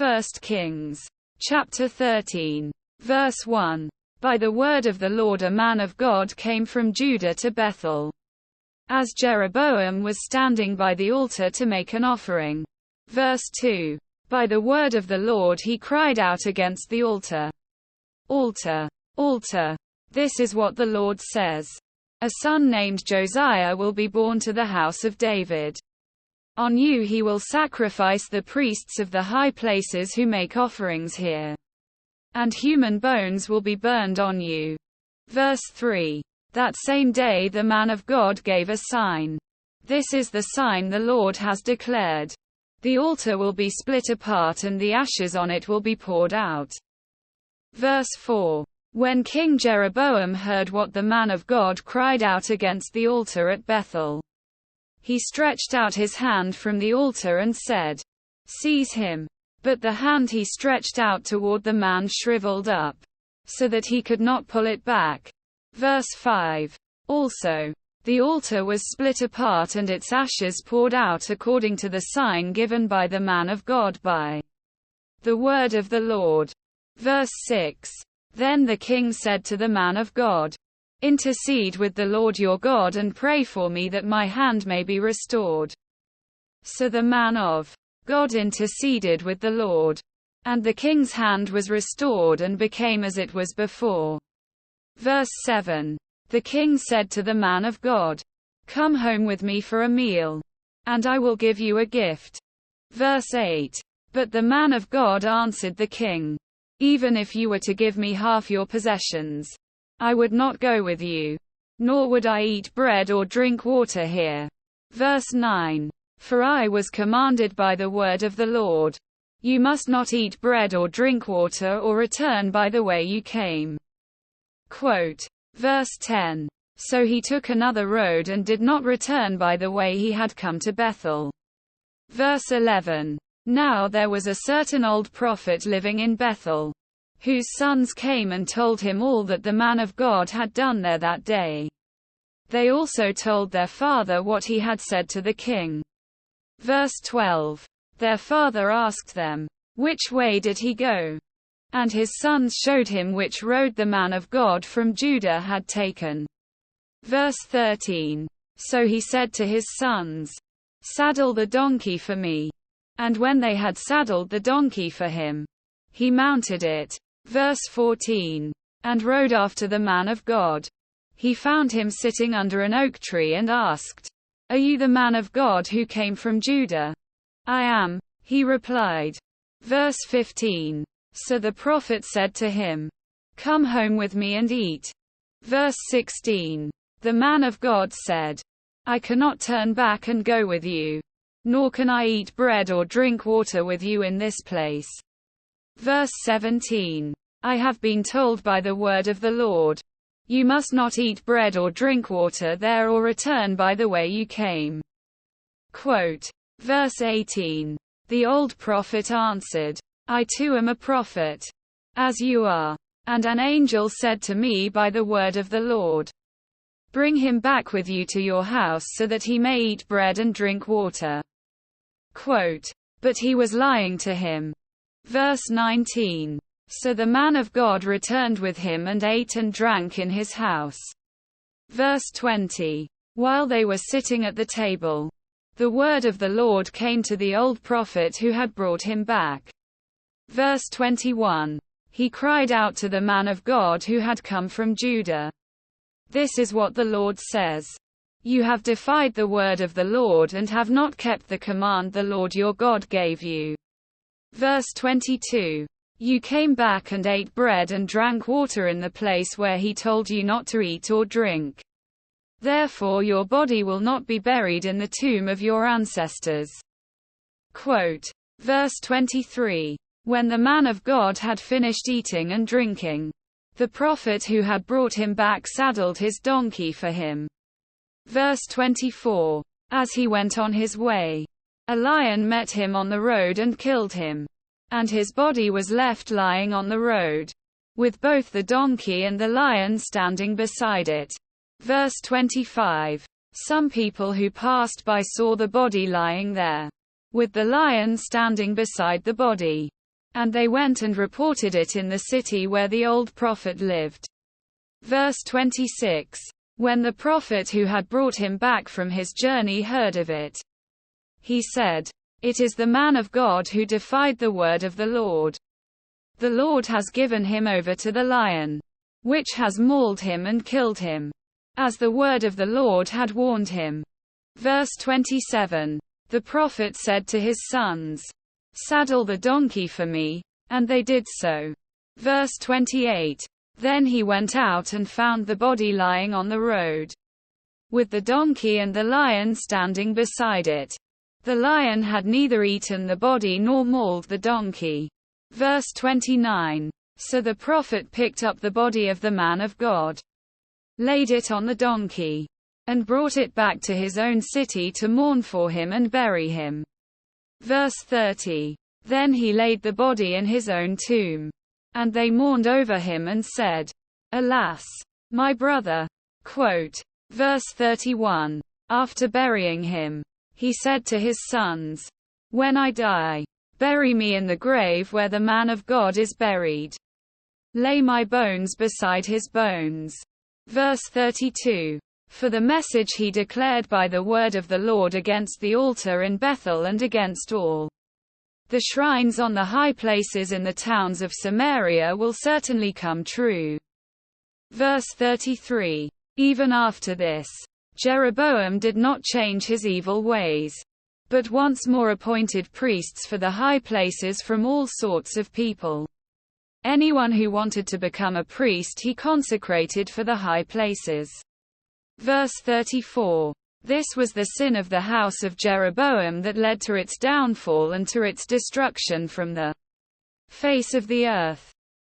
1 Kings, chapter 13, verse 1. By the word of the Lord a man of God came from Judah to Bethel, as Jeroboam was standing by the altar to make an offering. Verse 2. By the word of the Lord he cried out against the altar. Altar, altar. This is what the Lord says. A son named Josiah will be born to the house of David. On you he will sacrifice the priests of the high places who make offerings here. And human bones will be burned on you. Verse 3. That same day the man of God gave a sign. This is the sign the Lord has declared. The altar will be split apart and the ashes on it will be poured out. Verse 4. When King Jeroboam heard what the man of God cried out against the altar at Bethel, he stretched out his hand from the altar and said, "Seize him." But the hand he stretched out toward the man shriveled up, so that he could not pull it back. Verse 5. Also, the altar was split apart and its ashes poured out according to the sign given by the man of God by the word of the Lord. Verse 6. Then the king said to the man of God, "Intercede with the Lord your God and pray for me that my hand may be restored." So the man of God interceded with the Lord, and the king's hand was restored and became as it was before. Verse 7. The king said to the man of God, "Come home with me for a meal, and I will give you a gift." Verse 8. But the man of God answered the king, "Even if you were to give me half your possessions, I would not go with you, nor would I eat bread or drink water here." Verse 9. For I was commanded by the word of the Lord, "You must not eat bread or drink water or return by the way you came." Quote. Verse 10. So he took another road and did not return by the way he had come to Bethel. Verse 11. Now there was a certain old prophet living in Bethel, whose sons came and told him all that the man of God had done there that day. They also told their father what he had said to the king. Verse 12. Their father asked them, "Which way did he go?" And his sons showed him which road the man of God from Judah had taken. Verse 13. So he said to his sons, "Saddle the donkey for me." And when they had saddled the donkey for him, he mounted it. Verse 14. And rode after the man of God. He found him sitting under an oak tree and asked, "Are you the man of God who came from Judah?" "I am," he replied. Verse 15. So the prophet said to him, "Come home with me and eat." Verse 16. The man of God said, "I cannot turn back and go with you, nor can I eat bread or drink water with you in this place." Verse 17. I have been told by the word of the Lord, "You must not eat bread or drink water there or return by the way you came." Quote. Verse 18. The old prophet answered, "I too am a prophet, as you are. And an angel said to me by the word of the Lord, 'Bring him back with you to your house so that he may eat bread and drink water.'" Quote. But he was lying to him. Verse 19. So the man of God returned with him and ate and drank in his house. Verse 20. While they were sitting at the table, the word of the Lord came to the old prophet who had brought him back. Verse 21. He cried out to the man of God who had come from Judah. "This is what the Lord says. You have defied the word of the Lord and have not kept the command the Lord your God gave you." Verse 22. You came back and ate bread and drank water in the place where he told you not to eat or drink. Therefore your body will not be buried in the tomb of your ancestors. Quote. Verse 23. When the man of God had finished eating and drinking, the prophet who had brought him back saddled his donkey for him. Verse 24. As he went on his way, a lion met him on the road and killed him, and his body was left lying on the road, with both the donkey and the lion standing beside it. Verse 25. Some people who passed by saw the body lying there, with the lion standing beside the body. And they went and reported it in the city where the old prophet lived. Verse 26. When the prophet who had brought him back from his journey heard of it, he said, "It is the man of God who defied the word of the Lord. The Lord has given him over to the lion, which has mauled him and killed him, as the word of the Lord had warned him." Verse 27. The prophet said to his sons, "Saddle the donkey for me," and they did so. Verse 28. Then he went out and found the body lying on the road, with the donkey and the lion standing beside it. The lion had neither eaten the body nor mauled the donkey. Verse 29. So the prophet picked up the body of the man of God, laid it on the donkey, and brought it back to his own city to mourn for him and bury him. Verse 30. Then he laid the body in his own tomb. And they mourned over him and said, "Alas, my brother." Quote. Verse 31. After burying him, he said to his sons, "When I die, bury me in the grave where the man of God is buried. Lay my bones beside his bones." Verse 32. For the message he declared by the word of the Lord against the altar in Bethel and against all the shrines on the high places in the towns of Samaria will certainly come true. Verse 33. Even after this, Jeroboam did not change his evil ways, but once more appointed priests for the high places from all sorts of people. Anyone who wanted to become a priest he consecrated for the high places. Verse 34. This was the sin of the house of Jeroboam that led to its downfall and to its destruction from the face of the earth.